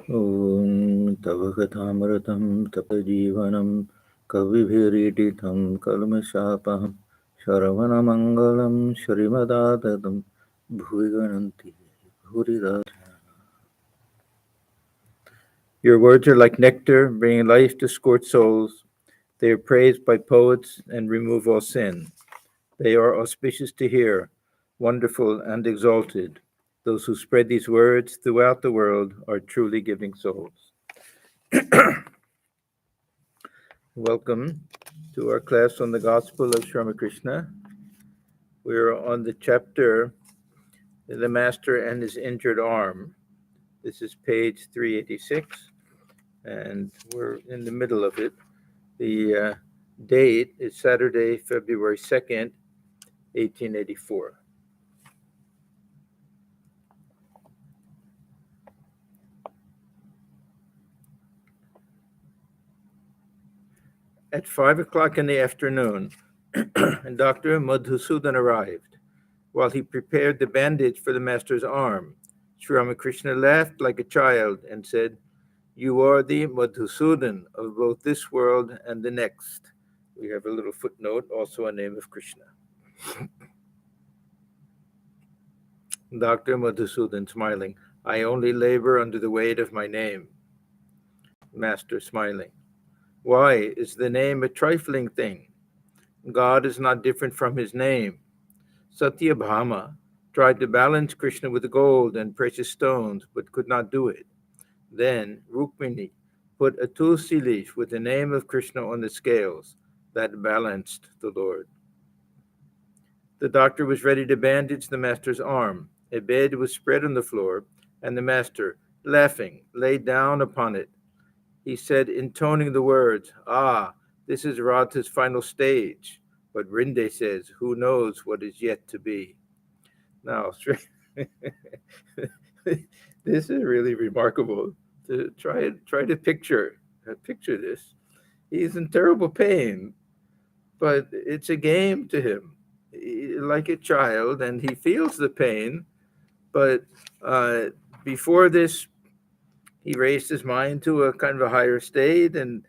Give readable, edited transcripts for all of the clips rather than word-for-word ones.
ॐ तव कथामृतं तपजीवनं कविभिरीडितं कल्मषापहं शरवणमङ्गलं श्रीमदाततं भुवि गणन्ति भूरिदा. Your words are like nectar, bringing life to scorched souls. They are praised by poets and remove all sin. They are auspicious to hear, wonderful and exalted. Those who spread these words throughout the world are truly giving souls. Welcome to our class on the Gospel of Sri Ramakrishna. We're on the chapter, The Master and His Injured Arm. This is page 386, and we're in the middle of it. The date is Saturday, February 2nd, 1884. At 5 o'clock in the afternoon, Dr. Madhusudan arrived. While he prepared the bandage for the master's arm, Sri Ramakrishna laughed like a child and said, "You are the Madhusudan of both this world and the next." We have a little footnote, also a name of Krishna. Dr. Madhusudan smiling, "I only labor under the weight of my name." Master smiling, "Why is the name a trifling thing? God is not different from his name. Satyabhama tried to balance Krishna with gold and precious stones, but could not do it. Then Rukmini put a tulsi leaf with the name of Krishna on the scales. That balanced the Lord." The doctor was ready to bandage the master's arm. A bed was spread on the floor, and the master, laughing, lay down upon it. He said, intoning the words, "Ah, this is Radha's final stage." But Rinde says, "Who knows what is yet to be?" Now, this is really remarkable. To try to picture this. He's in terrible pain, but it's a game to him, like a child, and he feels the pain. But before this, he raised his mind to a kind of a higher state, and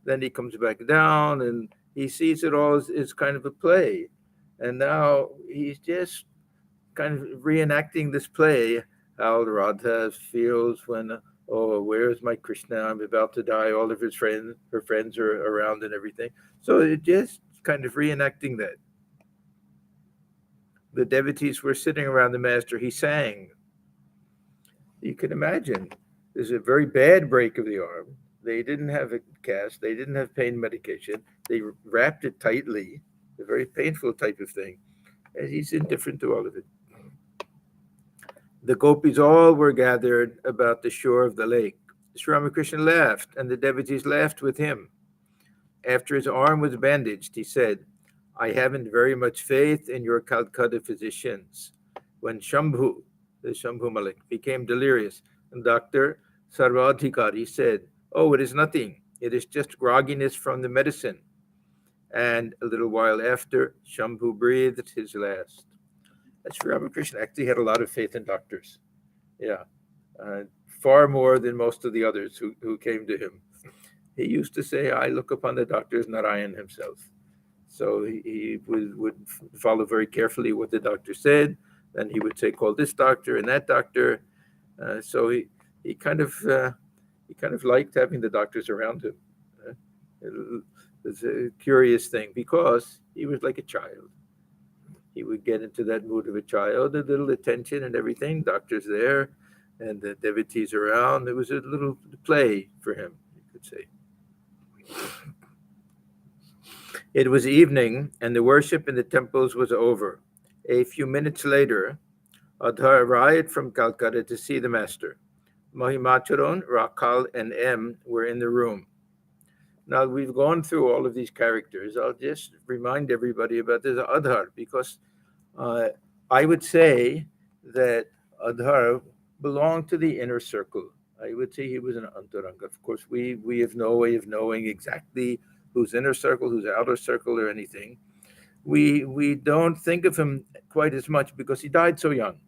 then he comes back down, and he sees it all as kind of a play. And now he's just kind of reenacting this play, how Radha feels when, oh, where's my Krishna? I'm about to die. All of her friends are around and everything. So it just kind of reenacting that. The devotees were sitting around the master. He sang. You can imagine. There's a very bad break of the arm. They didn't have a cast. They didn't have pain medication. They wrapped it tightly, a very painful type of thing. And he's indifferent to all of it. The gopis all were gathered about the shore of the lake. Sri Ramakrishna laughed, and the devotees laughed with him. After his arm was bandaged, he said, "I haven't very much faith in your Calcutta physicians." When Shambhu, the Shambhu Malik, became delirious, and Dr. Sarvadhikari said, "Oh, it is nothing. It is just grogginess from the medicine." And a little while after, Shambhu breathed his last. Sri Ramakrishna actually had a lot of faith in doctors. Yeah, far more than most of the others who came to him. He used to say, "I look upon the doctor as Narayan himself." So he would follow very carefully what the doctor said. Then he would say, "Call this doctor and that doctor." So he kind of liked having the doctors around him. It's a curious thing because he was like a child. He would get into that mood of a child, a little attention and everything. Doctors there, and the devotees around. It was a little play for him, you could say. It was evening, and the worship in the temples was over. A few minutes later, Adhar arrived from Calcutta to see the master. Mahimacharan, Rakal, and M were in the room. Now, we've gone through all of these characters. I'll just remind everybody about this Adhar, because I would say that Adhar belonged to the inner circle. I would say he was an antaranga. Of course, we have no way of knowing exactly who's inner circle, who's outer circle, or anything. We don't think of him quite as much because he died so young.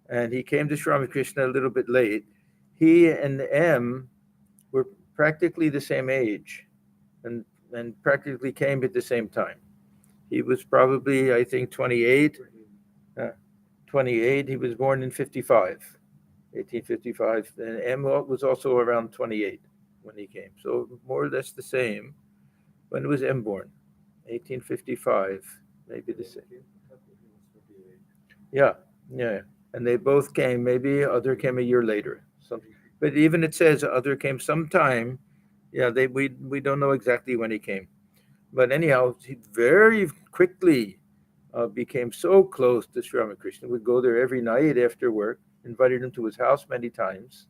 And he came to Sri Ramakrishna a little bit late. he and M were practically the same age, and practically came at the same time. He was probably, I think, 28. 28. He was born in 55, 1855, and M was also around 28 when he came. So more or less the same. When was M born? 1855, maybe the same. Yeah, yeah. And they both came, maybe Adhar came a year later. But even it says Adhar came sometime. Yeah, we don't know exactly when he came. But anyhow, he very quickly became so close to Sri Ramakrishna, would go there every night after work, invited him to his house many times.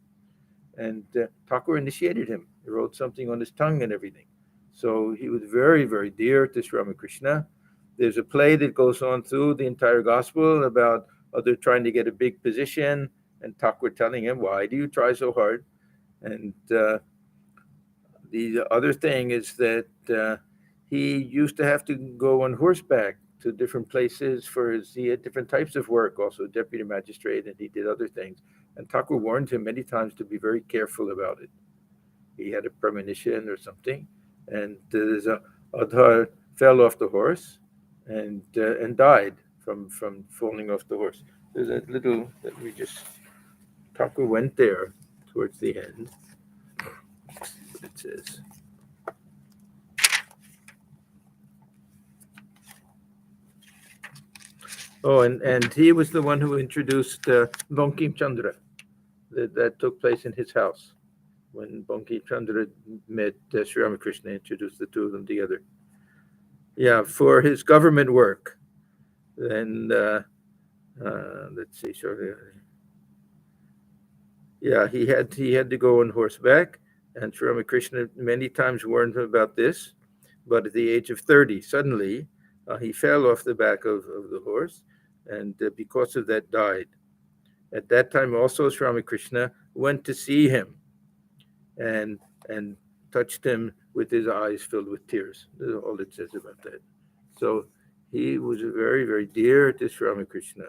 And Thakur initiated him. He wrote something on his tongue and everything. So he was very, very dear to Sri Ramakrishna. There's a play that goes on through the entire gospel about Adhar trying to get a big position, and Thakur telling him, "Why do you try so hard?" And the other thing is that he used to have to go on horseback to different places he had different types of work, also deputy magistrate, and he did other things. And Thakur warned him many times to be very careful about it. He had a premonition or something, and Adhar fell off the horse and died from falling off the horse. There's a little that we just Thakur went there towards the end. It says. Oh, and he was the one who introduced Bankim Chandra. That took place in his house when Bankim Chandra met Sri Ramakrishna, introduced the two of them together. Yeah, for his government work. And let's see, yeah, he had to go on horseback, and Sri Ramakrishna many times warned him about this. But at the age of 30, suddenly he fell off the back of the horse, and because of that died. At that time also Sri Ramakrishna went to see him and touched him with his eyes filled with tears. That's all it says about that. So he was very, very dear to Sri Ramakrishna.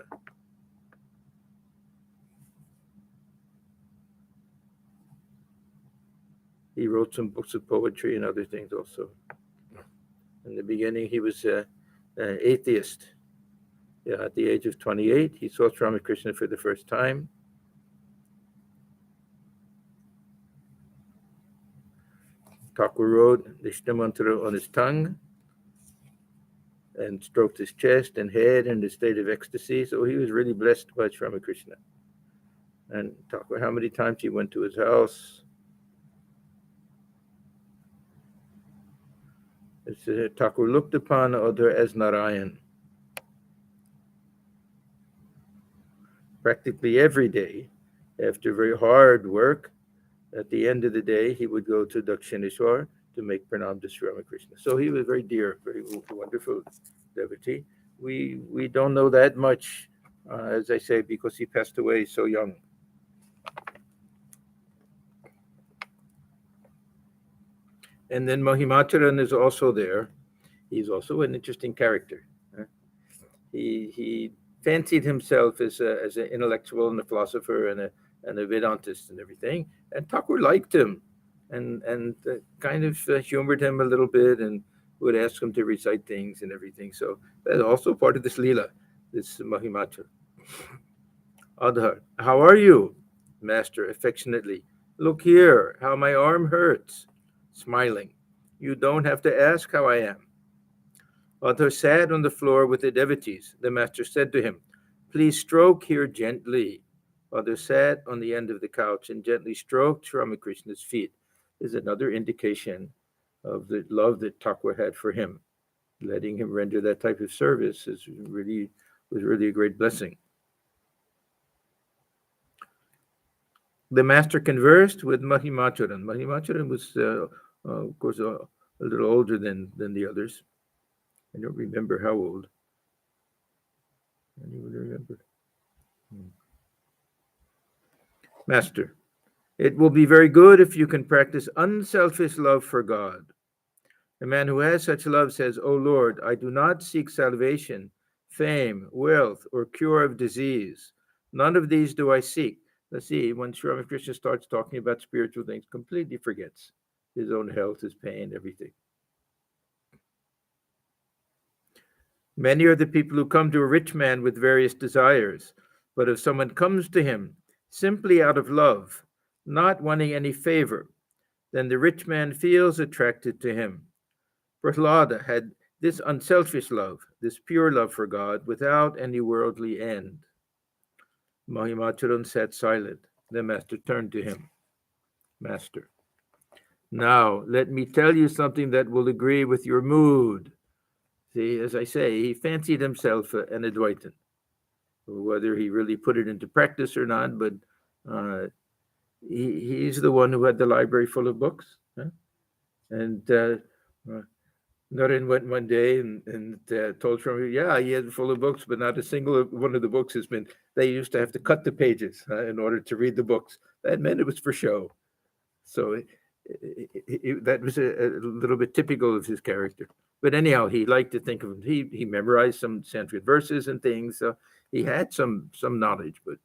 He wrote some books of poetry and other things also. In the beginning, he was an atheist. Yeah, at the age of 28, he saw Sri Ramakrishna for the first time. Thakur wrote the Ishta mantra on his tongue and stroked his chest and head in a state of ecstasy. So he was really blessed by Sri Ramakrishna. And Thakur, how many times he went to his house. Thakur looked upon Adhar as Narayan. Practically every day, after very hard work, at the end of the day, he would go to Dakshineshwar to make pranam to Sri Ramakrishna. So he was very dear, very wonderful devotee. We don't know that much, as I say, because he passed away so young. And then Mahimacharan is also there. He's also an interesting character. He fancied himself as an intellectual and a philosopher and a Vedantist and everything. And Thakur liked him and kind of humored him a little bit and would ask him to recite things and everything. So that's also part of this Leela, this Mahimacharan. Adhar, how are you, Master, affectionately? Look here, how my arm hurts. Smiling. You don't have to ask how I am. Adhar sat on the floor with the devotees. The master said to him, please stroke here gently. Adhar sat on the end of the couch and gently stroked Sri Ramakrishna's feet. This is another indication of the love that Thakur had for him. Letting him render that type of service was really a great blessing. The master conversed with Mahimacharan. Mahimacharan was, of course, a little older than the others. I don't remember how old. Anyone remember? Master, it will be very good if you can practice unselfish love for God. A man who has such love says, O Lord, I do not seek salvation, fame, wealth, or cure of disease. None of these do I seek. let's see, when Sri Ramakrishna starts talking about spiritual things, completely forgets his own health, his pain, everything. Many are the people who come to a rich man with various desires, but if someone comes to him simply out of love, not wanting any favor, then the rich man feels attracted to him. Prahlada had this unselfish love, this pure love for God, without any worldly end. Mahimacharan sat silent. The master turned to him. Master, now let me tell you something that will agree with your mood. See, as I say, he fancied himself an Advaitin. Whether he really put it into practice or not, but he's the one who had the library full of books. Huh? And Naren went one day and told Swami, yeah, he had full of books, but not a single one of the books has been, they used to have to cut the pages in order to read the books. That meant it was for show. So that was a little bit typical of his character. But anyhow, he liked to think of him. He memorized some Sanskrit verses and things. So he had some knowledge, but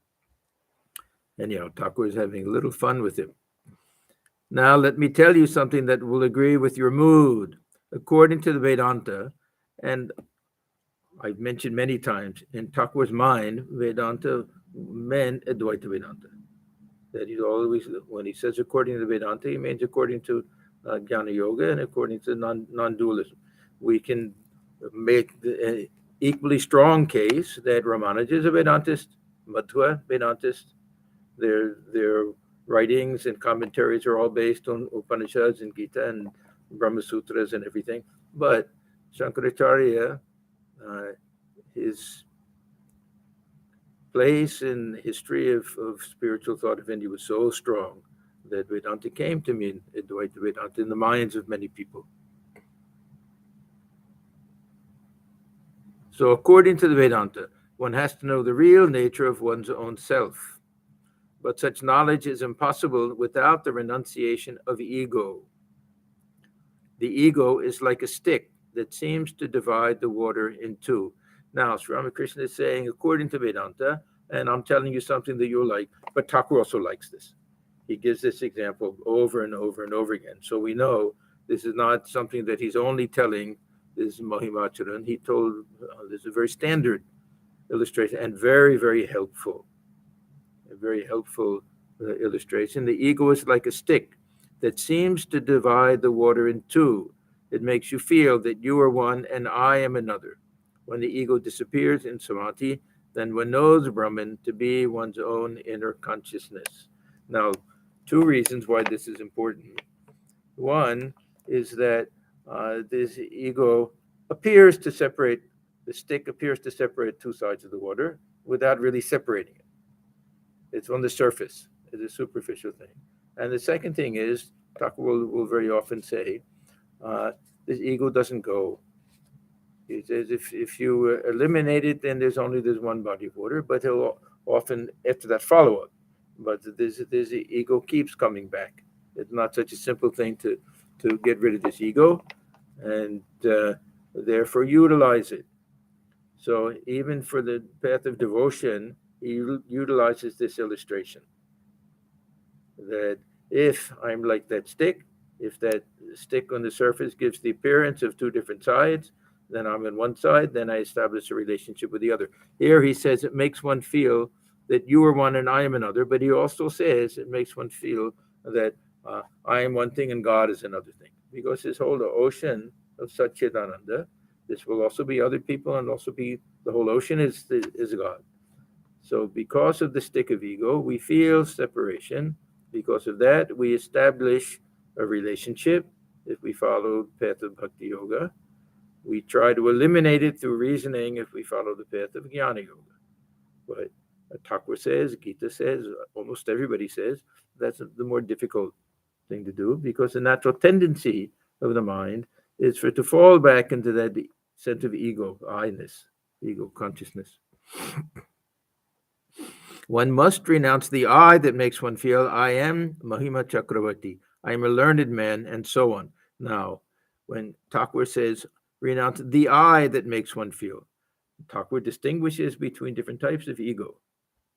anyhow, Thakur was having a little fun with him. Now, let me tell you something that will agree with your mood. According to the Vedanta, and I've mentioned many times, in Thakur's mind, Vedanta meant Advaita Vedanta. That he's always, when he says according to the Vedanta, he means according to Jnana Yoga and according to non-dualism. We can make the equally strong case that Ramanuja is a Vedantist, Madhva Vedantist. Their writings and commentaries are all based on Upanishads and Gita and Brahma Sutras and everything. But Shankaracharya, his place in the history of spiritual thought of India was so strong that Vedanta came to mean Advaita Vedanta in the minds of many people. So according to the Vedanta, one has to know the real nature of one's own self. But such knowledge is impossible without the renunciation of ego. The ego is like a stick that seems to divide the water in two. Now, Sri Ramakrishna is saying, according to Vedanta, and I'm telling you something that you'll like, but Thakur also likes this. He gives this example over and over and over again. So we know this is not something that he's only telling this Mahimacharan. He told, this is a very standard illustration and very, very helpful. A very helpful illustration. The ego is like a stick that seems to divide the water in two. It makes you feel that you are one and I am another. When the ego disappears in samadhi, then one knows Brahman to be one's own inner consciousness. Now, two reasons why this is important. One is that this ego appears to separate, the stick appears to separate two sides of the water without really separating it. It's on the surface. It's a superficial thing. And the second thing is, Thakur will very often say, this ego doesn't go. He says if you eliminate it, then there's one body of water, but he'll often, after that, follow up. But this ego keeps coming back. It's not such a simple thing to get rid of this ego, and therefore utilize it. So even for the path of devotion, he utilizes this illustration that if I'm like that stick, if that stick on the surface gives the appearance of two different sides, then I'm on one side, then I establish a relationship with the other. Here he says it makes one feel that you are one and I am another, but he also says it makes one feel that I am one thing and God is another thing. Because this whole ocean of Satchidananda, this will also be other people and also be, the whole ocean is God. So because of the stick of ego, we feel separation. Because of that, we establish a relationship. If we follow the path of Bhakti Yoga, we try to eliminate it through reasoning if we follow the path of Jnana Yoga. But Thakur says, Gita says, almost everybody says, that's the more difficult thing to do, because the natural tendency of the mind is for it to fall back into that sense of ego, I-ness, ego consciousness. One must renounce the I that makes one feel I am Mahima Chakravarti, I am a learned man, and so on. Now, when Thakur says renounce the I that makes one feel, Thakur distinguishes between different types of ego,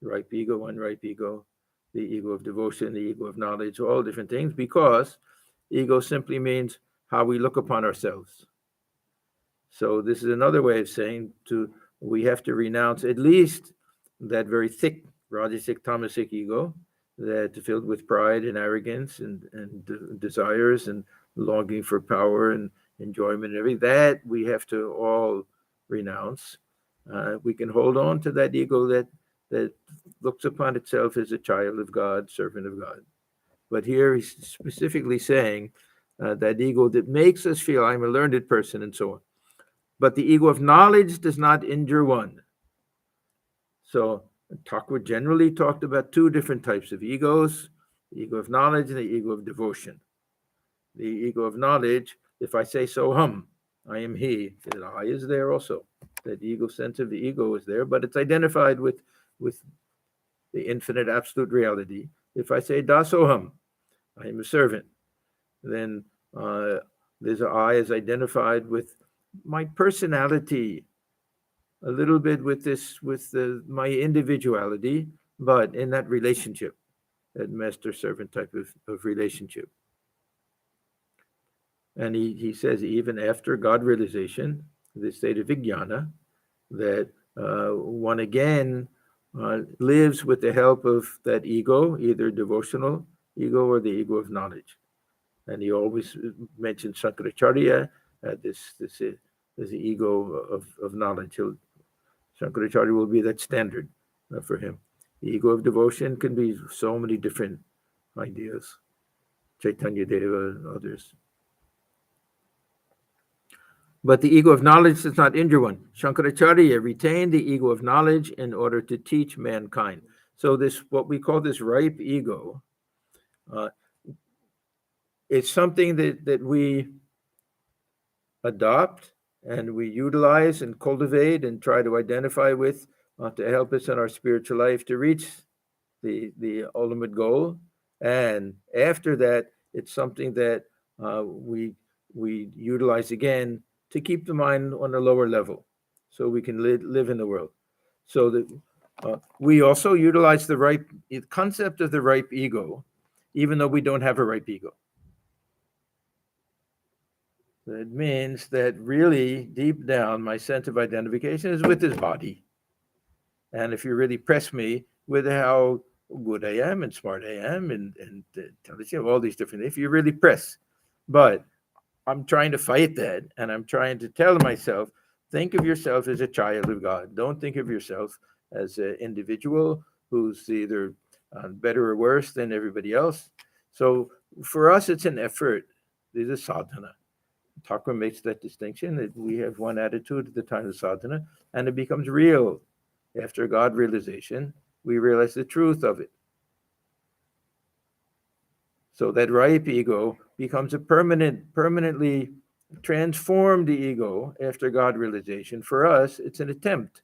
ripe ego, unripe ego, the ego of devotion, the ego of knowledge, all different things, because ego simply means how we look upon ourselves. So this is another way of saying we have to renounce at least that very thick rajasic, tamasic ego that filled with pride and arrogance and desires and longing for power and enjoyment and everything. That we have to all renounce. We can hold on to that ego that looks upon itself as a child of God, servant of God. But here he's specifically saying that ego that makes us feel I'm a learned person and so on. But the ego of knowledge does not injure one. So Thakur generally talked about two different types of egos, the ego of knowledge and the ego of devotion. The ego of knowledge, if I say so hum, I am he, that I is there also. That ego sense of the ego is there, but it's identified with the infinite absolute reality. If I say dasoham, I am a servant, then there's an I is identified with my personality, a little bit with my individuality, but in that relationship, that master-servant type of relationship. And he says even after God realization, the state of vijnana, that one again lives with the help of that ego, either devotional ego or the ego of knowledge. And he always mentions Shankaracharya, this ego of knowledge. Shankaracharya will be that standard for him. The ego of devotion can be so many different ideas. Chaitanya Deva, others. But the ego of knowledge does not injure one. Shankaracharya retained the ego of knowledge in order to teach mankind. So this, what we call this ripe ego, it's something that we adopt and we utilize and cultivate and try to identify with to help us in our spiritual life to reach the ultimate goal. And after that, it's something that we utilize again to keep the mind on a lower level so we can live in the world. So that we also utilize the concept of the ripe ego, even though we don't have a ripe ego. That means that really deep down, my sense of identification is with this body. And if you really press me with how good I am and smart I am and intelligent, all these different things, if you really press. But I'm trying to fight that, and I'm trying to tell myself, think of yourself as a child of God. Don't think of yourself as an individual who's either better or worse than everybody else. So for us, it's an effort. This is sadhana. Thakur makes that distinction that we have one attitude at the time of sadhana, and it becomes real. After God realization, we realize the truth of it. So that ripe ego becomes a permanently transformed ego after God realization. For us, it's an attempt.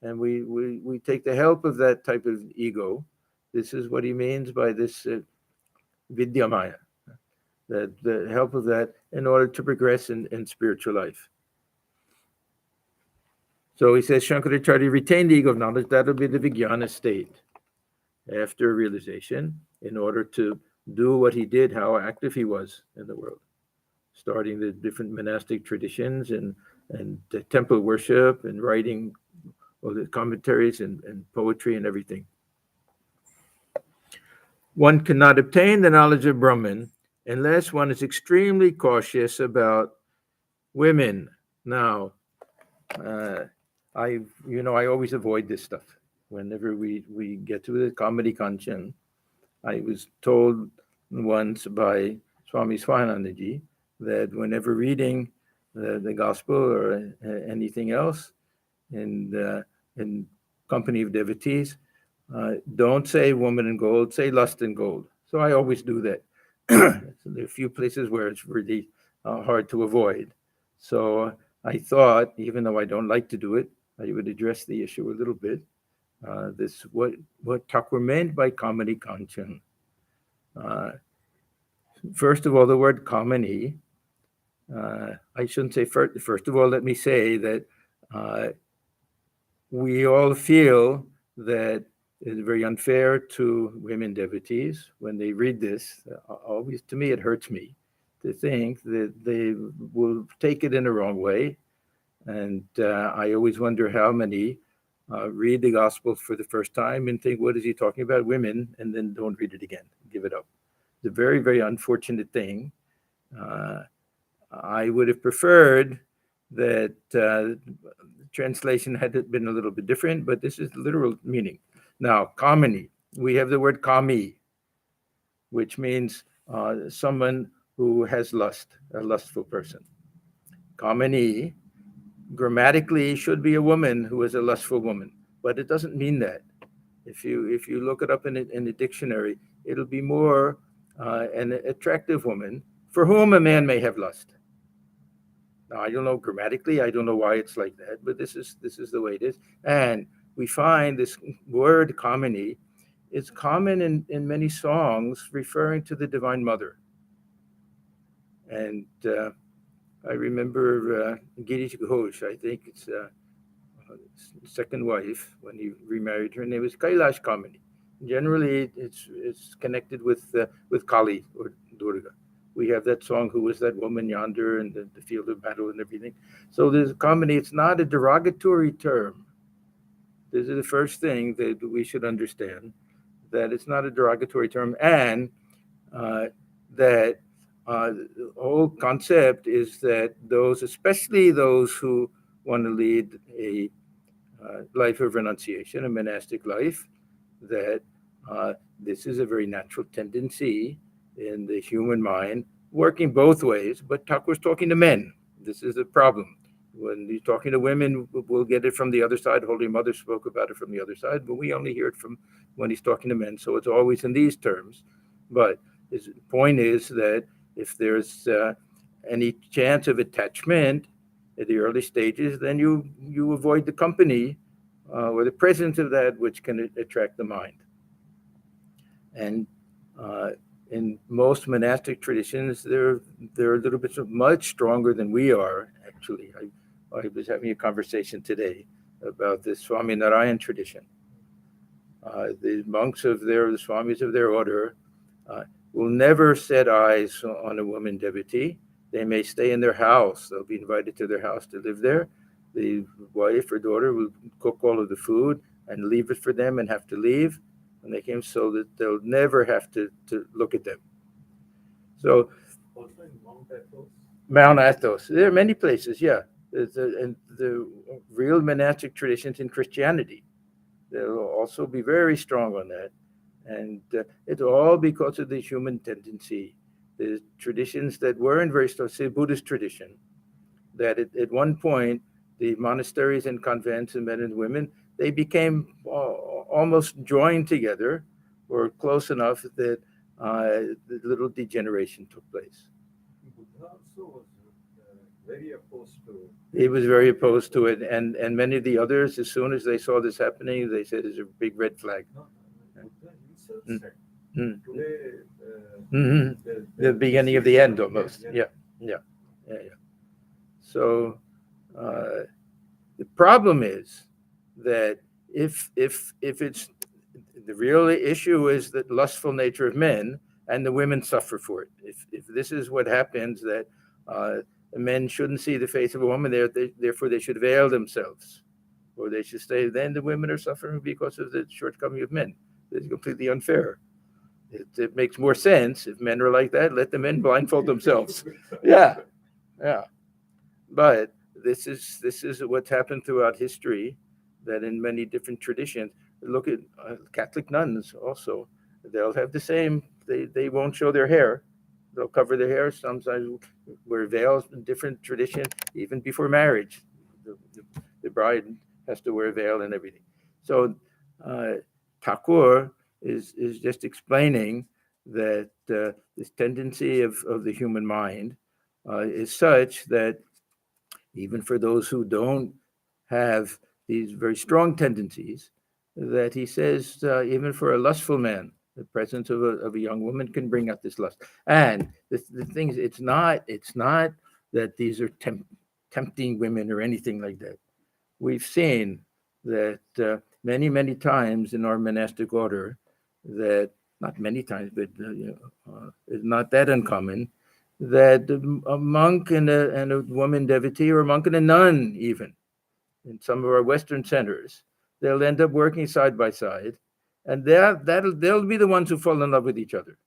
And we take the help of that type of ego. This is what he means by this vidyamaya, the help of that in order to progress in spiritual life. So he says, Shankaracharya retained the ego of knowledge. That'll be the vijnana state after realization in order to do what he did, how active he was in the world, starting the different monastic traditions and the temple worship and writing all the commentaries and poetry and everything. One cannot obtain the knowledge of Brahman unless one is extremely cautious about women. Now, I always avoid this stuff. Whenever we get to the kamini-kanchan, I was told once by Swami Swananandaji that whenever reading the gospel or anything else in company of devotees, don't say woman in gold, say lust in gold. So I always do that. So there are a few places where it's really hard to avoid. So I thought, even though I don't like to do it, I would address the issue a little bit. What Thakur meant by kamini-kanchan. First of all, the word kamini, I shouldn't say first of all, let me say that we all feel that is very unfair to women devotees when they read this. Always, to me, it hurts me to think that they will take it in the wrong way. And I always wonder how many read the gospel for the first time and think, what is he talking about? Women, and then don't read it again, give it up. It's a very, very unfortunate thing. I would have preferred that translation had been a little bit different, but this is the literal meaning. Now, kamini, we have the word kami, which means someone who has lust, a lustful person. Kamini, grammatically, should be a woman who is a lustful woman, but it doesn't mean that. If you look it up in the dictionary, it'll be more an attractive woman for whom a man may have lust. Now, I don't know grammatically, I don't know why it's like that, but this is the way it is. And we find this word kamini is common in many songs referring to the Divine Mother. And I remember Girish Ghosh, I think it's second wife, when he remarried, her name was Kailash Kamini. Generally, it's connected with Kali or Durga. We have that song, "Who was that woman yonder in the field of battle," and everything. So there's Kamini. It's not a derogatory term. This is the first thing that we should understand, that it's not a derogatory term, and that the whole concept is that those, especially those who want to lead a life of renunciation, a monastic life, that this is a very natural tendency in the human mind, working both ways. But Thakur's talking to men. This is the problem. When he's talking to women, we'll get it from the other side. Holy Mother spoke about it from the other side, but we only hear it from when he's talking to men. So it's always in these terms. But his point is that if there's any chance of attachment at the early stages, then you avoid the company or the presence of that which can attract the mind. And in most monastic traditions, they're a little bit much stronger than we are, actually. I was having a conversation today about the Swami Narayan tradition. The monks the Swamis of their order, will never set eyes on a woman devotee. They may stay in their house. They'll be invited to their house to live there. The wife or daughter will cook all of the food and leave it for them and have to leave when they came, so that they'll never have to look at them. So, Also in Mount Athos. Mount Athos. There are many places, yeah. And the real monastic traditions in Christianity, they'll also be very strong on that. And it's all because of the human tendency. The traditions that weren't very strong, say Buddhist tradition, that at one point, the monasteries and convents and men and women, they became almost joined together or close enough that the little degeneration took place. Buddha also was very opposed to it. He was very opposed to it. And many of the others, as soon as they saw this happening, they said it's a big red flag. No, Buddha himself said, Mm. today, The beginning of the end, almost. Yeah. So the problem is that if it's the real issue is the lustful nature of men, and the women suffer for it. If this is what happens, that the men shouldn't see the face of a woman, therefore they should veil themselves, or they should stay. Then the women are suffering because of the shortcoming of men. It's completely unfair. It makes more sense if men are like that. Let the men blindfold themselves. Yeah. But this is what's happened throughout history, that in many different traditions. Look at Catholic nuns also. They'll have the same. They won't show their hair. They'll cover their hair. Sometimes wear veils in different traditions, even before marriage. The bride has to wear a veil and everything. So Thakur is just explaining that this tendency of the human mind is such that even for those who don't have these very strong tendencies, that he says even for a lustful man, the presence of a young woman can bring out this lust. And the thing is, it's not that these are tempting women or anything like that. We've seen that many, many times in our monastic order that, not many times, but it's not that uncommon, that a monk and a woman devotee, or a monk and a nun even, in some of our Western centers, they'll end up working side by side, and they'll be the ones who fall in love with each other.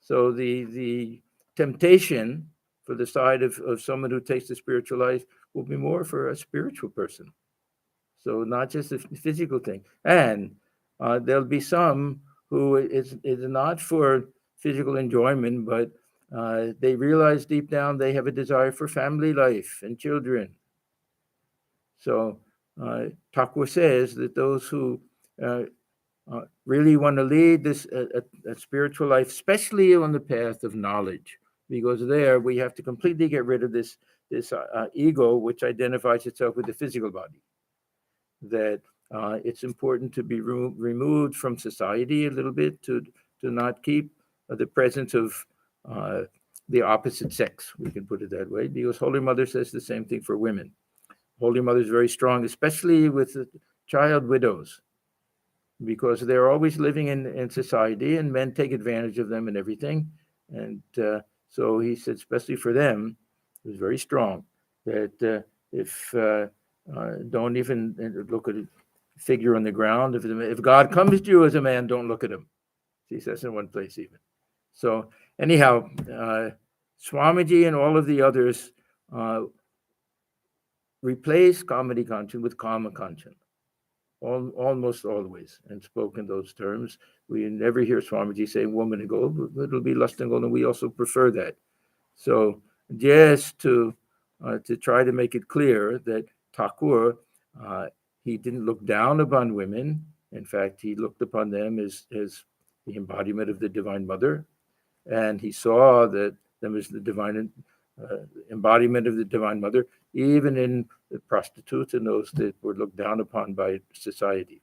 So the temptation for the side of someone who takes the spiritual life will be more for a spiritual person. So not just a physical thing. And there'll be some who is not for physical enjoyment, but they realize deep down they have a desire for family life and children. So Thakur says that those who really want to lead this a spiritual life, especially on the path of knowledge, because there we have to completely get rid of this ego, which identifies itself with the physical body. That it's important to be removed from society a little bit, to not keep the presence of the opposite sex, we can put it that way, because Holy Mother says the same thing for women. Holy Mother is very strong, especially with child widows, because they're always living in society, and men take advantage of them and everything. And so he said, especially for them, it was very strong, that if don't even look at a figure on the ground. If God comes to you as a man, don't look at him. He says in one place even. So anyhow, Swamiji and all of the others replace kamini-kanchan with kama-kanchan. Almost always, and spoke in those terms. We never hear Swamiji say woman and gold, it'll be lust and gold, and we also prefer that. So just to try to make it clear that Thakur, he didn't look down upon women. In fact, he looked upon them as the embodiment of the Divine Mother, and he saw that them as the divine embodiment of the Divine Mother, even in the prostitutes and those that were looked down upon by society.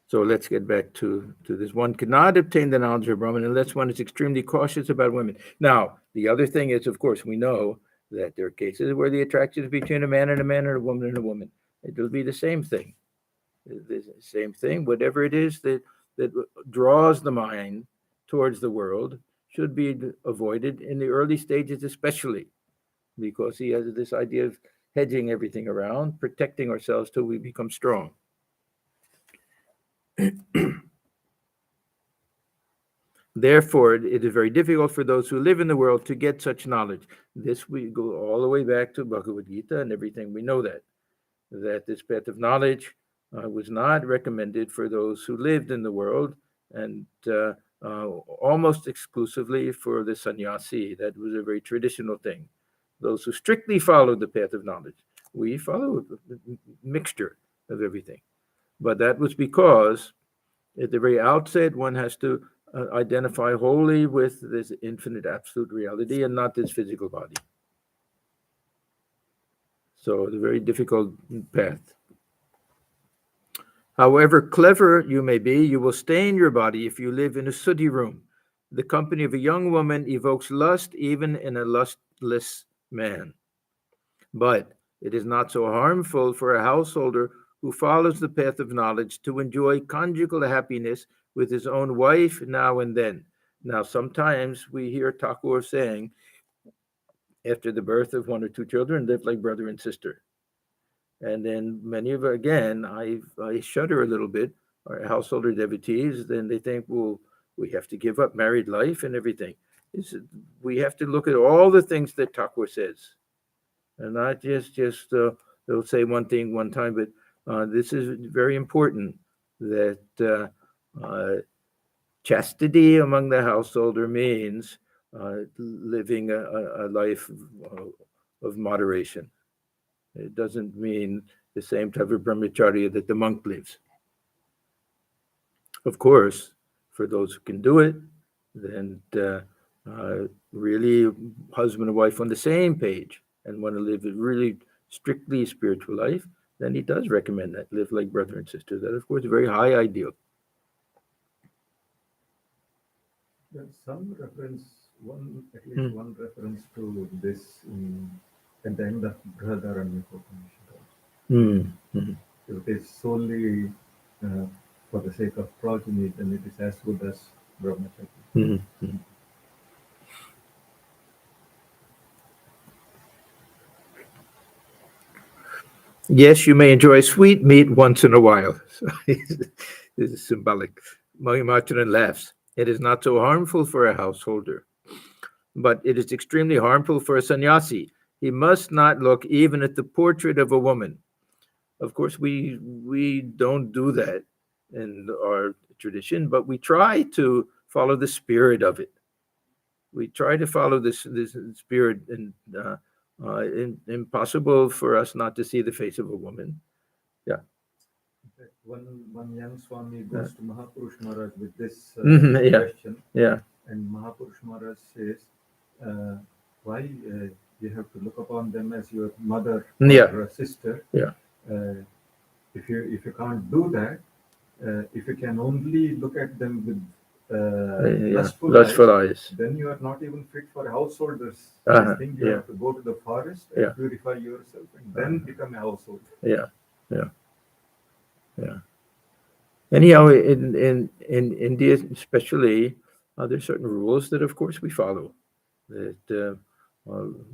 So let's get back to this. One cannot obtain the knowledge of Brahman unless one is extremely cautious about women. Now, the other thing is, of course, we know that there are cases where the attraction is between a man and a woman and a woman. It'll be the same thing. The same thing. Whatever it is that draws the mind towards the world should be avoided in the early stages, especially because he has this idea of hedging everything around, protecting ourselves till we become strong. Therefore, it is very difficult for those who live in the world to get such knowledge. This we go all the way back to Bhagavad Gita and everything. We know that this path of knowledge was not recommended for those who lived in the world, and almost exclusively for the sannyasi. That was a very traditional thing. Those who strictly followed the path of knowledge. We follow a mixture of everything. But that was because at the very outset, one has to identify wholly with this infinite absolute reality and not this physical body. So it's a very difficult path. However clever you may be, you will stain your body if you live in a sooty room. The company of a young woman evokes lust even in a lustless man. But it is not so harmful for a householder who follows the path of knowledge to enjoy conjugal happiness with his own wife now and then. Now, sometimes we hear Thakur saying, after the birth of one or two children, live like brother and sister. And then many of, again, I shudder a little bit, our householder devotees, then they think, well, we have to give up married life and everything. We have to look at all the things that Thakur says. And not just they'll say one thing one time, but this is very important, that chastity among the householder means living a life of moderation. It doesn't mean the same type of brahmacharya that the monk lives. Of course, for those who can do it, then really husband and wife on the same page and want to live a really strictly spiritual life, then he does recommend that, live like brother and sister. That, of course, is a very high ideal. There's some reference, at least one reference to this at the end of Brhadaranyaka Upanishad. If it is solely for the sake of progeny, then it is as good as brahmacharya. Yes, you may enjoy sweet meat once in a while. So this is symbolic. Mahimacharan laughs. It is not so harmful for a householder, but it is extremely harmful for a sannyasi. He must not look even at the portrait of a woman. Of course, we don't do that in our tradition, but we try to follow the spirit of it. We try to follow this spirit, and impossible for us not to see the face of a woman. Yeah. One young Swami goes to Mahapurush Maharaj with this question. Yeah. And Mahapurush Maharaj says, why you have to look upon them as your mother or sister? Yeah. If you can't do that, if you can only look at them with lustful eyes, then you are not even fit for householders. I think you have to go to the forest and purify yourself and then become a householder. Yeah. Anyhow, in India especially, there's certain rules that, of course, we follow. That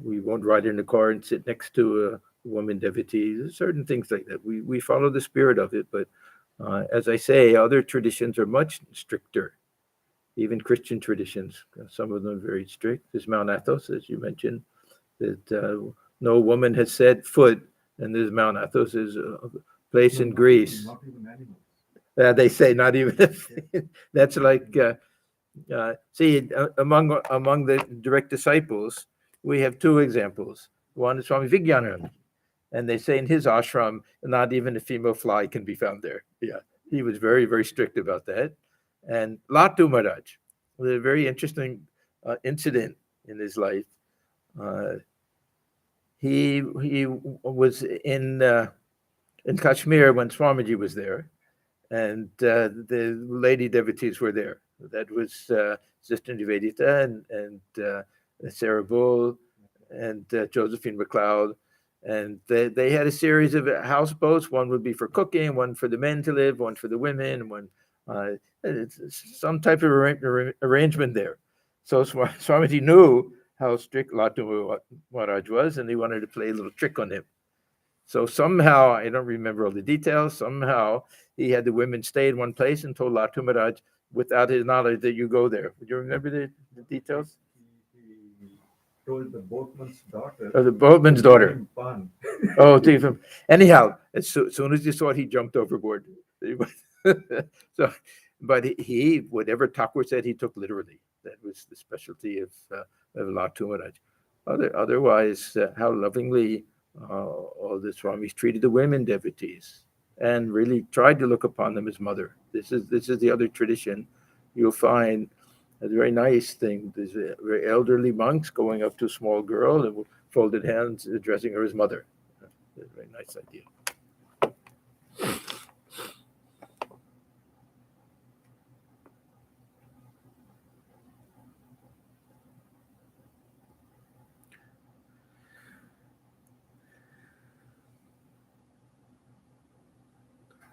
we won't ride in the car and sit next to a woman devotee. There's certain things like that. We follow the spirit of it, but as I say, other traditions are much stricter. Even Christian traditions, some of them are very strict. There's Mount Athos, as you mentioned, that no woman has set foot, and there's Mount Athos is a place in Greece. Not even animals. They say not even. That's like see, among the direct disciples, we have two examples. One is Swami Vijnanananda, and they say in his ashram, not even a female fly can be found there. Yeah, he was very, very strict about that. And Latu Maharaj, a very interesting incident in his life. He was in Kashmir when Swamiji was there, and the lady devotees were there. That was Sister Nivedita and Sarah Bull and Josephine McLeod. And they had a series of houseboats. One would be for cooking, one for the men to live, one for the women, one some type of arrangement there. So Swamiji knew how strict Latu Maharaj was, and he wanted to play a little trick on him. So somehow, I don't remember all the details, somehow he had the women stay in one place and told Latu Maharaj, without his knowledge, that you go there. Would you remember the details? He told the boatman's daughter. Oh, the boatman's daughter. Oh, anyhow, as soon as he saw it, he jumped overboard. So, but he, whatever Thakur said, he took literally. That was the specialty of Latu Maharaj. Otherwise, how lovingly all the Swamis treated the women devotees, and really tried to look upon them as mother. This is the other tradition. You'll find a very nice thing. There's very elderly monks going up to a small girl and with folded hands, addressing her as mother. That's a very nice idea.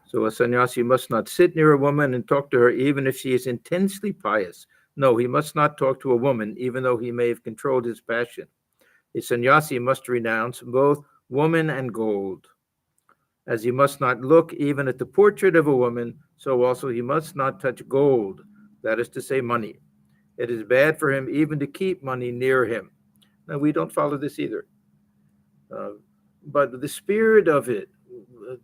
So a sannyasi must not sit near a woman and talk to her, even if she is intensely pious. No, he must not talk to a woman, even though he may have controlled his passion. A sannyasi must renounce both woman and gold. As he must not look even at the portrait of a woman, so also he must not touch gold, that is to say, money. It is bad for him even to keep money near him. Now, we don't follow this either. But the spirit of it,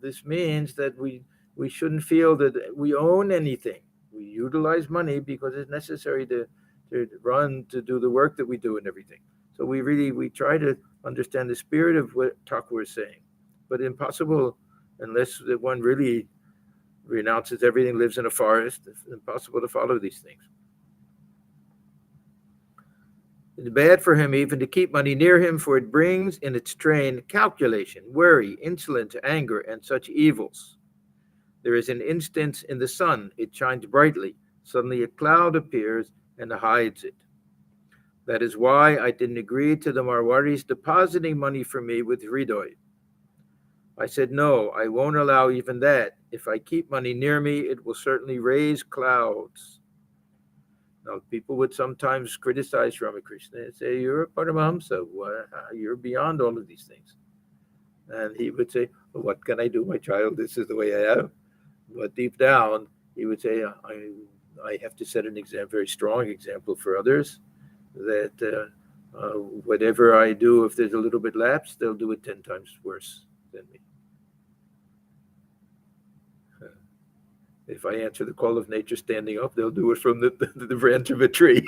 this means that we shouldn't feel that we own anything. We utilize money because it's necessary to do the work that we do and everything. So we try to understand the spirit of what Thakur is saying, but impossible unless one really renounces everything, lives in a forest. It's impossible to follow these things. It's bad for him even to keep money near him, for it brings in its train calculation, worry, insolence, anger, and such evils. There is an instance in the sun. It shines brightly. Suddenly a cloud appears, and hides it. That is why I didn't agree to the Marwaris depositing money for me with Hridoy. I said, no, I won't allow even that. If I keep money near me, it will certainly raise clouds. Now, people would sometimes criticize Ramakrishna and say, you're a Paramahamsa. You're beyond all of these things. And he would say, well, what can I do, my child? This is the way I am. But deep down, he would say, I have to set an very strong example for others, that whatever I do, if there's a little bit lapse, they'll do it 10 times worse than me. If I answer the call of nature standing up, they'll do it from the branch of a tree.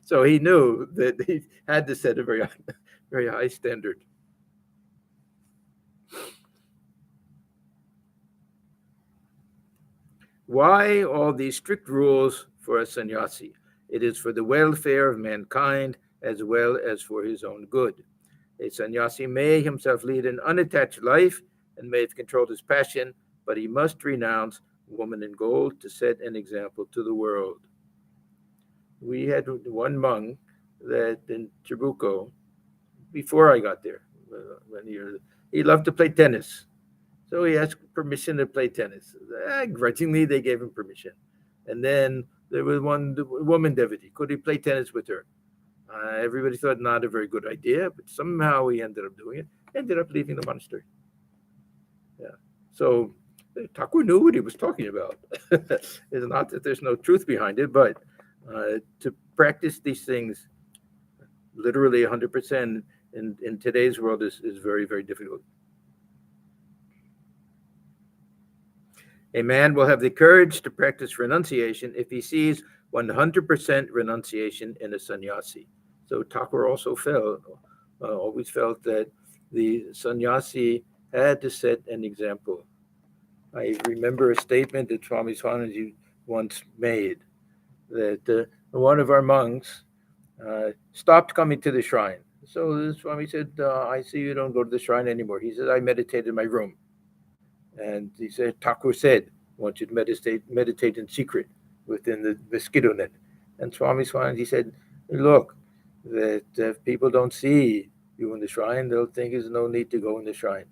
So he knew that he had to set a very high standard. Why all these strict rules for a sannyasi? It is for the welfare of mankind as well as for his own good. A sannyasi may himself lead an unattached life and may have controlled his passion, but he must renounce woman in gold to set an example to the world. We had one monk that in Trabuco, before I got there, he loved to play tennis. So he asked permission to play tennis. Grudgingly, they gave him permission. And then there was one woman devotee. Could he play tennis with her? Everybody thought not a very good idea, but somehow he ended up doing it. Ended up leaving the monastery. Yeah. So Thakur knew what he was talking about. It's not that there's no truth behind it, but to practice these things literally 100% in today's world is very, very difficult. A man will have the courage to practice renunciation if he sees 100% renunciation in a sannyasi. So Thakur also always felt that the sannyasi had to set an example. I remember a statement that Swami Swamiji once made, that one of our monks stopped coming to the shrine. So the Swami said, I see you don't go to the shrine anymore. He said, I meditate in my room. And he said, Thakur said, I want you to meditate in secret within the mosquito net. And Swami Swamiji said, look, that if people don't see you in the shrine, they'll think there's no need to go in the shrine.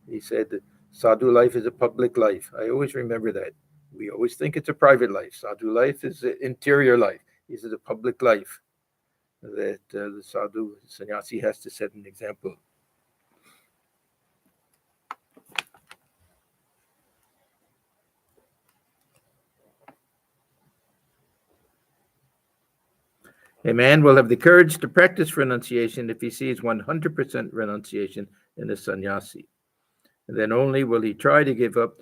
He said that sadhu life is a public life. I always remember that. We always think it's a private life. Sadhu life is an interior life. This is a public life that the sadhu sannyasi has to set an example. A man will have the courage to practice renunciation if he sees 100% renunciation in a sannyasi. And then only will he try to give up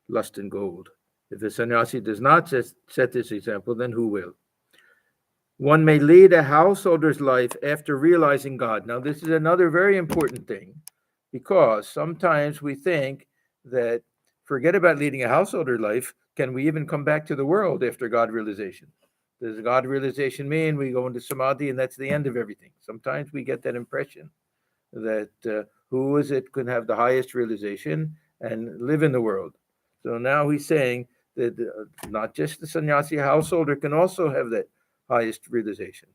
lust and gold. If the sannyasi does not set this example, then who will? One may lead a householder's life after realizing God. Now, this is another very important thing, because sometimes we think that forget about leading a householder life. Can we even come back to the world after God realization? Does God realization mean we go into samadhi and that's the end of everything? Sometimes we get that impression that who is it can have the highest realization and live in the world. So now he's saying that not just the sannyasi householder can also have that highest realization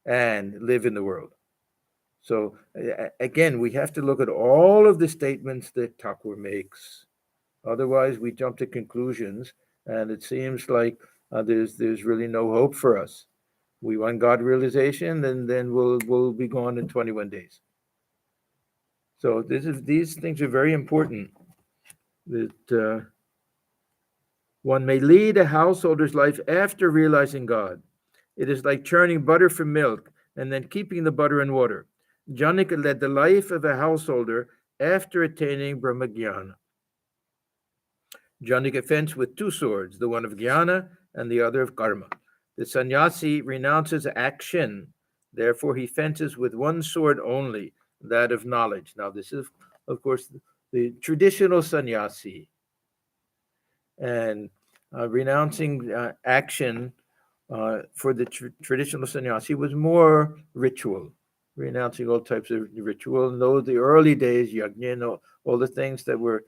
and live in the world. So again, we have to look at all of the statements that Thakur makes. Otherwise, we jump to conclusions, and it seems like there's really no hope for us. We want God realization, then we'll be gone in 21 days. So these things are very important. That one may lead a householder's life after realizing God. It is like churning butter from milk and then keeping the butter in water. Janaka led the life of a householder after attaining Brahmajnana. Janaka fenced with two swords, the one of jnana and the other of karma. The sannyasi renounces action, therefore he fences with one sword only, that of knowledge. Now this is, of course, the traditional sannyasi. And renouncing action for the traditional sannyasi was more ritual, renouncing all types of ritual. And those the early days, yajna, all the things that were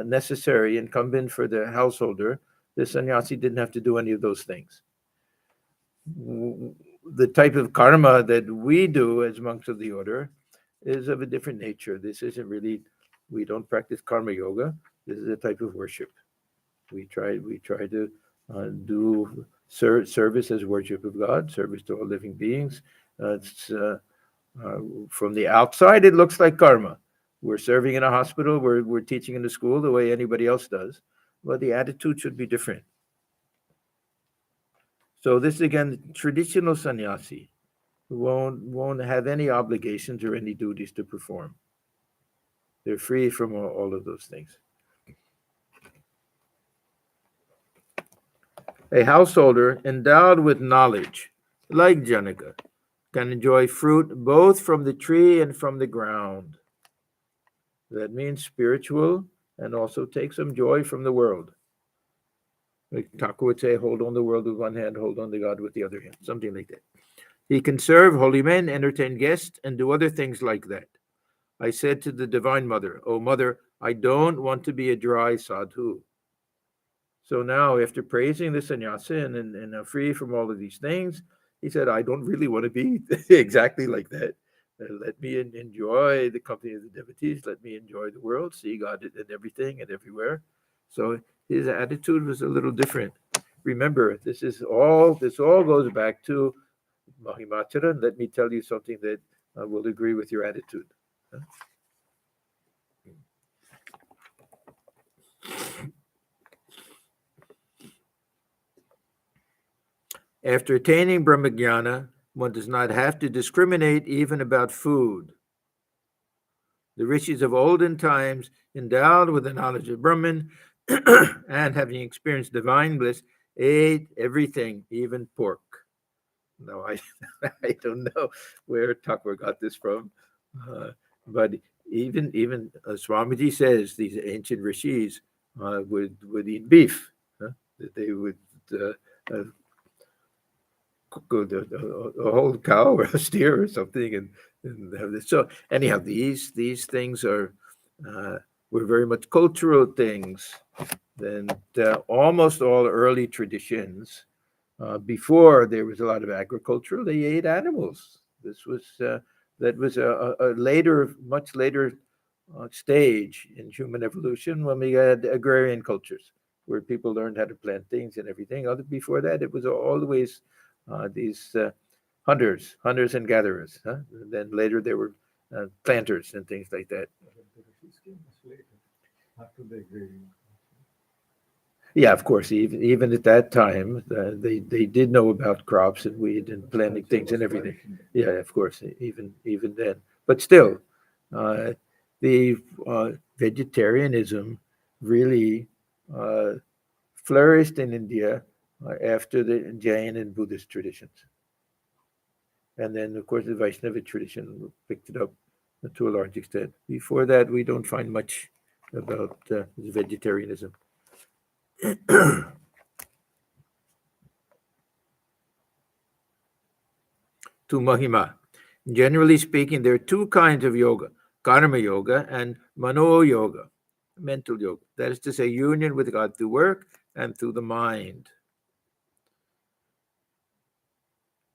necessary, incumbent for the householder, The sannyasi didn't have to do any of those things. The type of karma that we do as monks of the order is of a different nature. This isn't really, we don't practice karma yoga. This is a type of worship. We try to do service as worship of God, service to all living beings. From the outside, it looks like karma. We're serving in a hospital, we're teaching in the school the way anybody else does, but the attitude should be different. So this again, traditional sannyasi won't have any obligations or any duties to perform. They're free from all of those things. A householder endowed with knowledge, like Janaka, can enjoy fruit both from the tree and from the ground. That means spiritual and also take some joy from the world. Like Thakur would say, hold on the world with one hand, hold on to God with the other hand, something like that. He can serve holy men, entertain guests, and do other things like that. I said to the Divine Mother, "Oh, Mother, I don't want to be a dry sadhu." So now, after praising the sannyasa and free from all of these things, he said, I don't really want to be exactly like that. Let me enjoy the company of the devotees. Let me enjoy the world, see God in everything and everywhere. So his attitude was a little different. Remember, this all goes back to Mahimacharan. Let me tell you something that will agree with your attitude. After attaining Brahmajnana, one does not have to discriminate even about food. The rishis of olden times, endowed with the knowledge of Brahman and having experienced divine bliss, ate everything, even pork. Now, I don't know where Thakur got this from, but even Swamiji says these ancient rishis would eat beef. That they would cook a whole cow or a steer or something, and have this. So anyhow, these things were very much cultural things. And almost all early traditions, before there was a lot of agriculture, they ate animals. This was that was a later, much later stage in human evolution when we had agrarian cultures where people learned how to plant things and everything. Before that, it was always these hunters and gatherers. And then later there were planters and things like that. Yeah, of course. Even at that time, they did know about crops and weed and planting things and everything. Yeah, of course. Even then, but still, the vegetarianism really flourished in India after the Jain and Buddhist traditions. And then, of course, the Vaishnava tradition picked it up to a large extent. Before that, we don't find much about vegetarianism. To Mahima. Generally speaking, there are two kinds of yoga, karma yoga and mano yoga, mental yoga. That is to say, union with God through work and through the mind.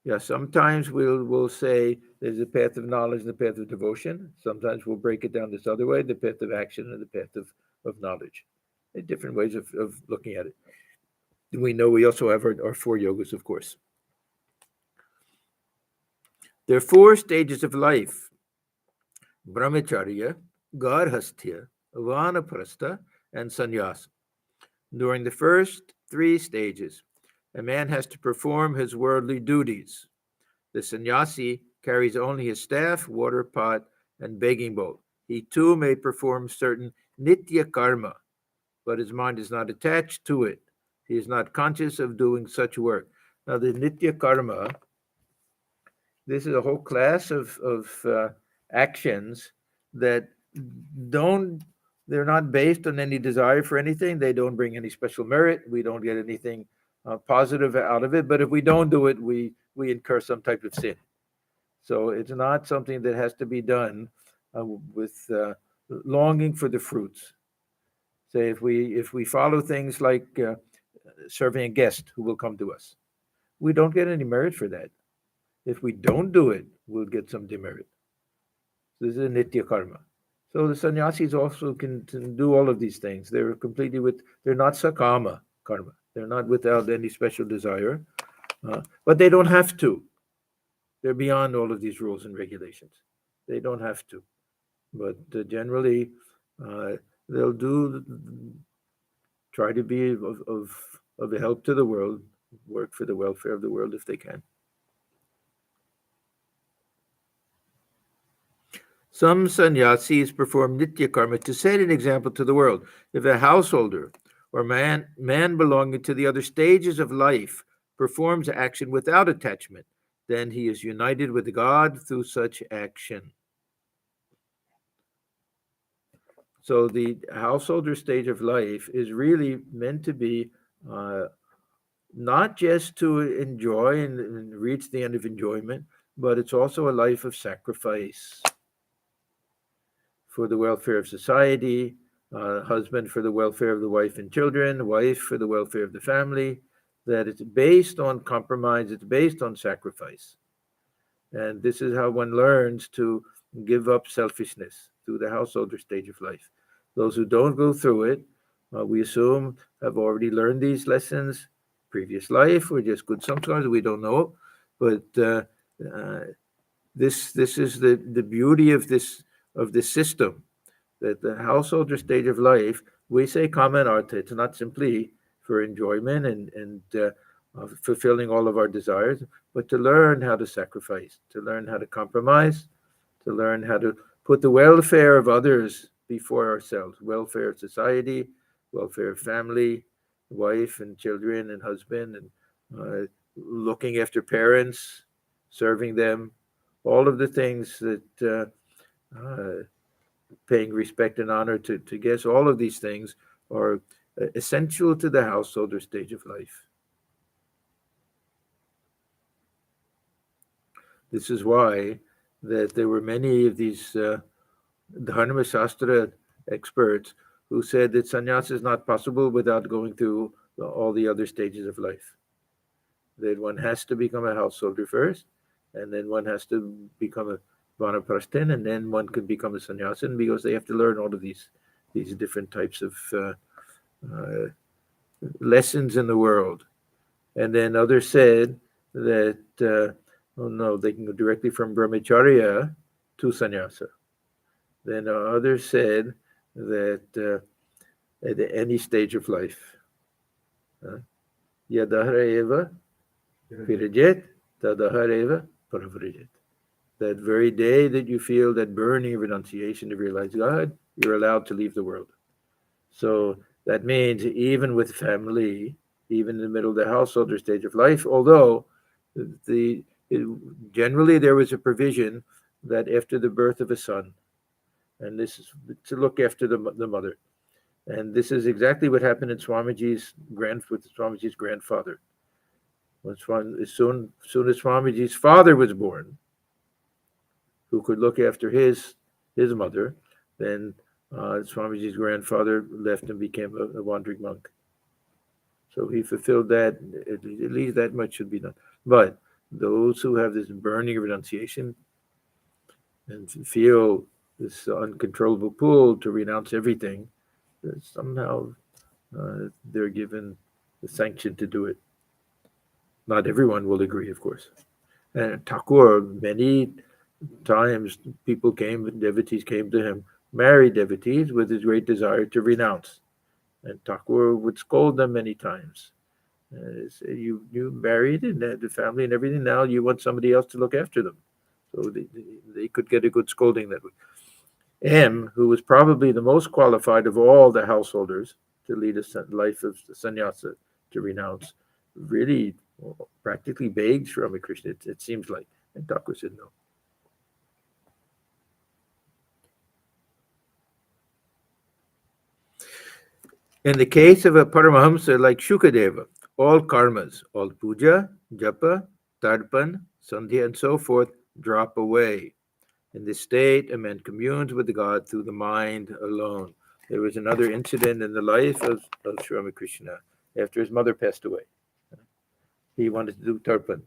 Yeah, sometimes we'll say there's a path of knowledge and the path of devotion. Sometimes we'll break it down this other way, the path of action and the path of knowledge. There are different ways of looking at it. We know we also have our four yogas, of course. There are four stages of life: brahmacharya, garhasthya, vanaprastha, and sannyasa. During the first three stages, a man has to perform his worldly duties. The sannyasi carries only his staff, water pot, and begging bowl. He too may perform certain nitya karma, but his mind is not attached to it. He is not conscious of doing such work. Now, the nitya karma, this is a whole class of actions that they're not based on any desire for anything. They don't bring any special merit. We don't get anything positive out of it. But if we don't do it, we incur some type of sin. So it's not something that has to be done with longing for the fruits. Say if we follow things like serving a guest who will come to us. We don't get any merit for that. If we don't do it, we'll get some demerit. This is a nitya karma. So the sannyasis also can do all of these things. They're not sakama karma. They're not without any special desire, but they don't have to. They're beyond all of these rules and regulations. They don't have to. But generally, they'll try to be of a help to the world, work for the welfare of the world if they can. Some sannyasis perform nitya karma to set an example to the world. If a householder or man belonging to the other stages of life performs action without attachment, then he is united with God through such action. So the householder stage of life is really meant to be not just to enjoy and reach the end of enjoyment, but it's also a life of sacrifice for the welfare of society, husband for the welfare of the wife and children, wife for the welfare of the family, that it's based on compromise, it's based on sacrifice. And this is how one learns to give up selfishness through the householder stage of life. Those who don't go through it, we assume have already learned these lessons, previous life, or just good sometimes, we don't know. But this is the beauty of this system, that the householder stage of life, we say kama and artha, it's not simply for enjoyment and fulfilling all of our desires, but to learn how to sacrifice, to learn how to compromise, to learn how to put the welfare of others before ourselves, welfare of society, welfare of family, wife and children and husband, and looking after parents, serving them, all of the things that paying respect and honor to guests, all of these things are essential to the householder stage of life. This is why that there were many of these Dharma Shastra experts who said that sannyasa is not possible without going through all the other stages of life. That one has to become a householder first, and then one has to become a vanaprasthin, and then one could become a sannyasin, because they have to learn all of these different types of lessons in the world. And then others said that, oh no, they can go directly from brahmacharya to sannyasa. Then others said that at any stage of life, yadahar eva virajet, tadahar eva paravrajet. That very day that you feel that burning renunciation to realize God, you're allowed to leave the world. So that means even with family, even in the middle of the householder stage of life, although generally there was a provision that after the birth of a son, and this is to look after the mother. And this is exactly what happened in Swamiji's grandfather. As soon as Swamiji's father was born, who could look after his mother, then Swamiji's grandfather left and became a wandering monk. So he fulfilled that. At least that much should be done. But those who have this burning renunciation and feel this uncontrollable pull to renounce everything, somehow they're given the sanction to do it. Not everyone will agree, of course. And Thakur, many times devotees came to him, married devotees with his great desire to renounce. And Thakur would scold them many times. Say, you married and had the family and everything, now you want somebody else to look after them. So they could get a good scolding that way. M, who was probably the most qualified of all the householders to lead a life of sannyasa, to renounce, really practically begged Sri Ramakrishna, it seems like. And Thakur said no. In the case of a Paramahamsa like Shukadeva, all karmas, all puja, japa, tarpan, sandhya, and so forth drop away. In this state, a man communes with God through the mind alone. There was another incident in the life of Sri Ramakrishna after his mother passed away. He wanted to do tarpan.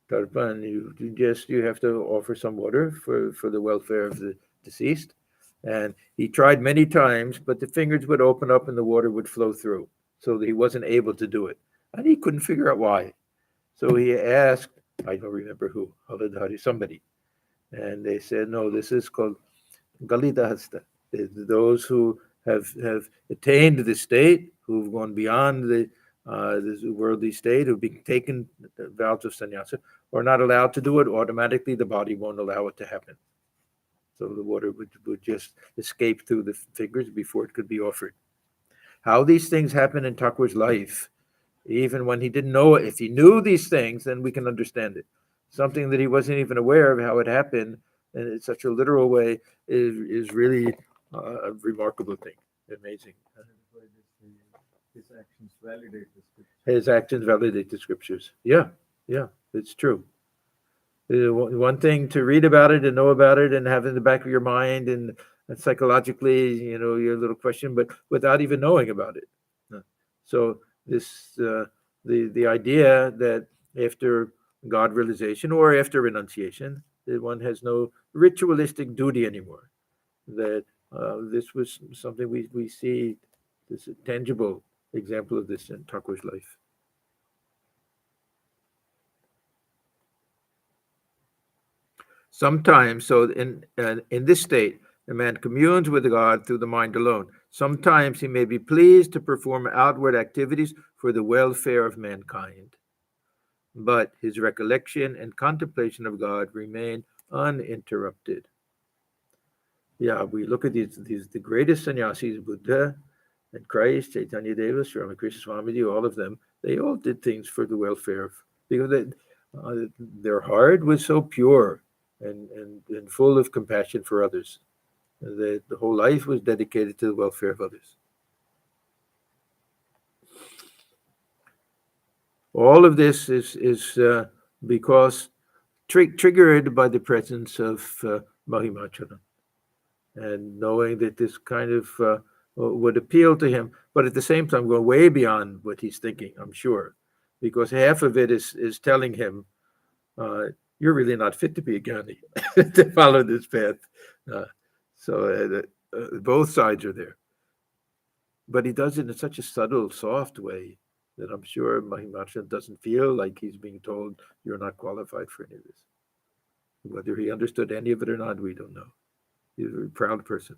Tarpan, you have to offer some water for the welfare of the deceased. And he tried many times, but the fingers would open up and the water would flow through, so that he wasn't able to do it. And he couldn't figure out why. So he asked, I don't remember who, somebody. And they said, no, this is called Galita Hasta. Those who have attained the state, who've gone beyond this worldly state, who've been taken the vows of sannyasa, are not allowed to do it. Automatically, the body won't allow it to happen. So the water would just escape through the fingers before it could be offered. How these things happen in Thakur's life, even when he didn't know it, if he knew these things, then we can understand it. Something that he wasn't even aware of how it happened in such a literal way is really a remarkable thing, amazing. His actions validate the scriptures. His actions validate the scriptures. Yeah, it's true. One thing to read about it and know about it and have in the back of your mind and psychologically, your little question, but without even knowing about it. So this, the idea that after God realization or after renunciation, that one has no ritualistic duty anymore. That this was something we see, this tangible example of this in Thakur's life. Sometimes, so in this state, a man communes with God through the mind alone. Sometimes he may be pleased to perform outward activities for the welfare of mankind, but his recollection and contemplation of God remain uninterrupted. Yeah, we look at these the greatest sannyasis, Buddha and Christ, Chaitanya Deva, Sri Ramakrishna Swamiji, all of them, they all did things for the welfare of, because their heart was so pure and full of compassion for others. The whole life was dedicated to the welfare of others. All of this is because triggered by the presence of Mahimacharan, and knowing that this kind of would appeal to him, but at the same time go way beyond what he's thinking, I'm sure, because half of it is telling him, you're really not fit to be a Gandhi, to follow this path. So both sides are there. But he does it in such a subtle, soft way that I'm sure Mahimacharan doesn't feel like he's being told, you're not qualified for any of this. Whether he understood any of it or not, we don't know. He's a very proud person.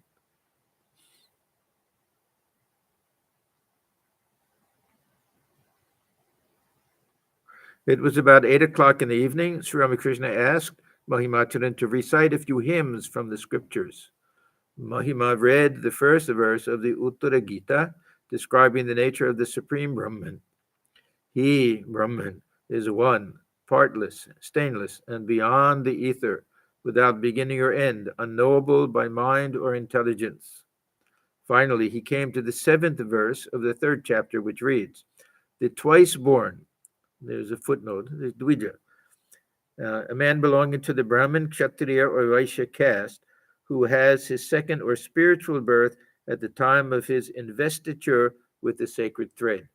It was about 8 o'clock in the evening. Sri Ramakrishna asked Mahimacharan to recite a few hymns from the scriptures. Mahima read the first verse of the Uttara Gita, describing the nature of the Supreme Brahman. He, Brahman, is one, partless, stainless, and beyond the ether, without beginning or end, unknowable by mind or intelligence. Finally, he came to the 7th verse of the 3rd chapter, which reads, the twice born, there's a footnote, there's Dvija, a man belonging to the Brahmin, Kshatriya, or Vaishya caste, who has his second or spiritual birth at the time of his investiture with the sacred thread.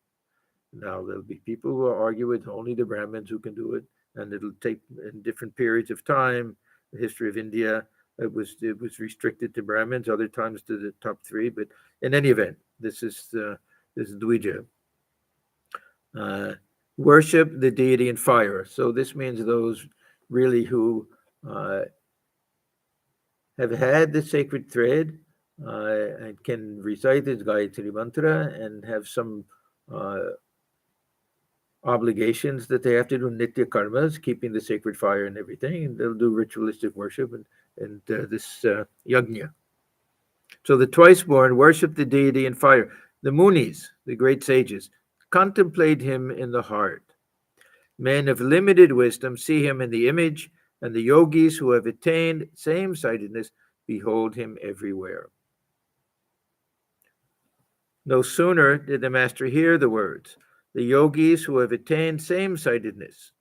Now, there'll be people who argue it's only the Brahmins who can do it, and it'll take in different periods of time. The history of India, it was restricted to Brahmins, other times to the top 3. But in any event, this is Dvija. Worship the deity in fire. So this means those really who have had the sacred thread and can recite this Gayatri Mantra and have some obligations that they have to do, nitya karmas, keeping the sacred fire and everything, and they'll do ritualistic worship and this yajna. So the twice born worship the deity in fire. The Munis, the great sages, contemplate him in the heart. Men of limited wisdom see him in the image, and the yogis who have attained same-sightedness behold him everywhere. No sooner did the master hear the words, the yogis who have attained same-sightedness,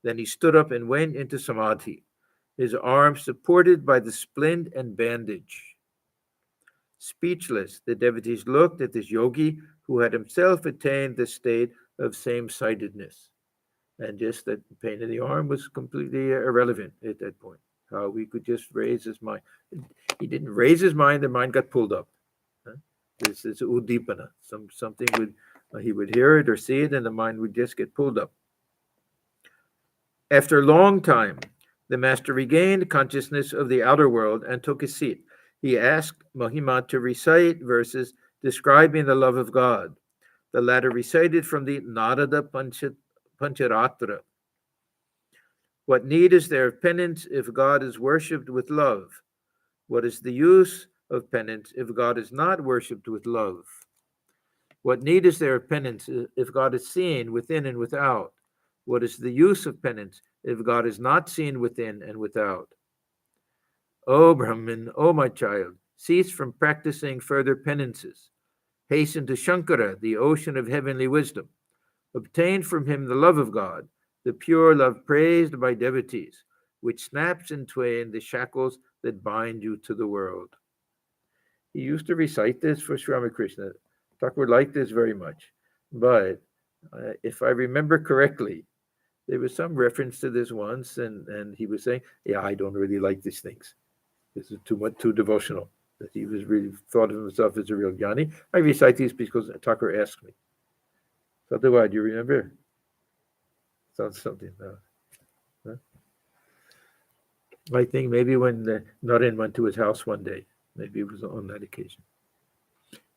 than he stood up and went into samadhi, his arms supported by the splint and bandage. Speechless, the devotees looked at this yogi who had himself attained the state of same-sightedness. And just that the pain in the arm was completely irrelevant at that point. How we could just raise his mind. He didn't raise his mind, the mind got pulled up. This is udipana. Something would, he would hear it or see it, and the mind would just get pulled up. After a long time, the master regained consciousness of the outer world and took his seat. He asked Mahima to recite verses describing the love of God. The latter recited from the Narada Pancharatra. What need is there of penance if God is worshipped with love? What is the use of penance if God is not worshipped with love? What need is there of penance if God is seen within and without? What is the use of penance if God is not seen within and without? O Brahman, O my child, cease from practicing further penances. Hasten to Shankara, the ocean of heavenly wisdom. Obtain from him the love of God, the pure love praised by devotees, which snaps in twain the shackles that bind you to the world. He used to recite this for Sri Ramakrishna. Thakur liked this very much. But if I remember correctly, there was some reference to this once, and he was saying, yeah, I don't really like these things. This is too devotional. That he was really thought of himself as a real jnani. I recite these because Thakur asked me. So do you remember? Sounds something. Huh? I think maybe when Naren went to his house one day, maybe it was on that occasion.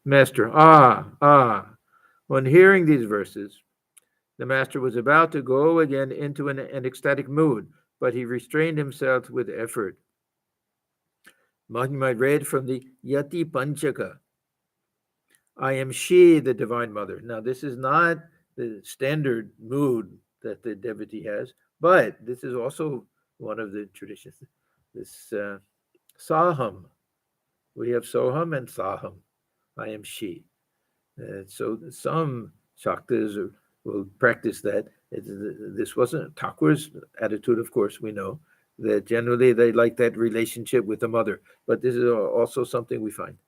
Master, when hearing these verses, the master was about to go again into an ecstatic mood, but he restrained himself with effort. Mahima read from the Yati Panchaka. I am she, the Divine Mother. Now, this is not the standard mood that the devotee has, but this is also one of the traditions. This Saham. We have Soham and Saham. I am she. So some Shaktas will practice that. This wasn't Thakur's attitude, of course, we know, that generally they like that relationship with the mother. But this is also something we find.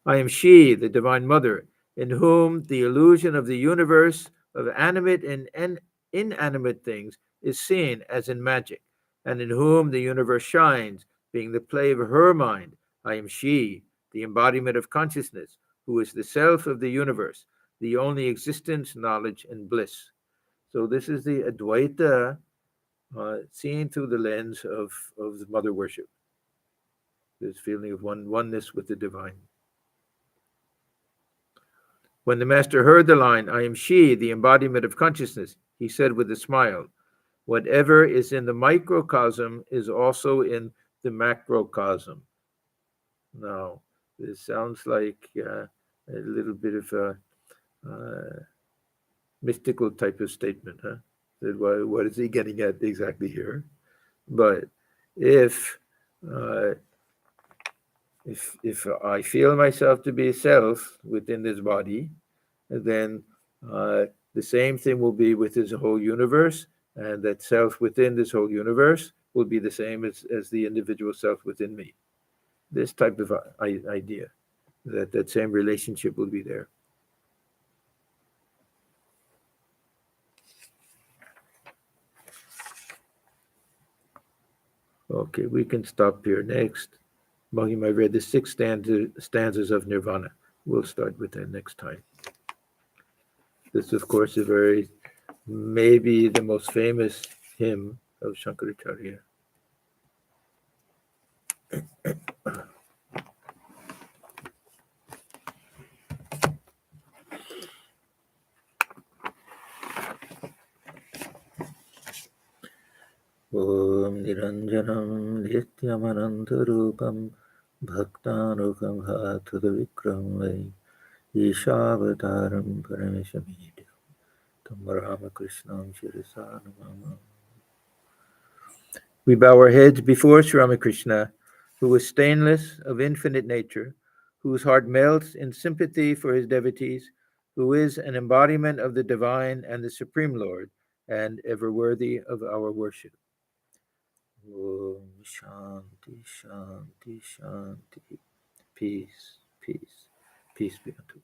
I am she, the Divine Mother, in whom the illusion of the universe of animate and inanimate things is seen as in magic, and in whom the universe shines, being the play of her mind. I am she, the embodiment of consciousness, who is the self of the universe, the only existence, knowledge, and bliss. So this is the Advaita seen through the lens of the mother worship. This feeling of oneness with the divine. When the master heard the line, I am she, the embodiment of consciousness, he said with a smile, whatever is in the microcosm is also in the macrocosm. Now, this sounds like a little bit of a mystical type of statement, huh? That what is he getting at exactly here? But if I feel myself to be a self within this body, then the same thing will be with this whole universe, and that self within this whole universe will be the same as the individual self within me. This type of idea, that same relationship will be there. Okay, we can stop here. Next, Mahima read the 6 stanzas of Nirvana. We'll start with that next time. This, of course, is maybe the most famous hymn of Shankaracharya. Om Niranjanam Nityamanantarupam Bhaktanukam Bhatudha Vikramvai Ishavataram Parameshamidya Tam Ramakrishnam Shirisanamam. We bow our heads before Sri Ramakrishna, who is stainless, of infinite nature, whose heart melts in sympathy for his devotees, who is an embodiment of the divine and the Supreme Lord, and ever worthy of our worship. Om Shanti, Shanti, Shanti. Peace, peace, peace be unto you.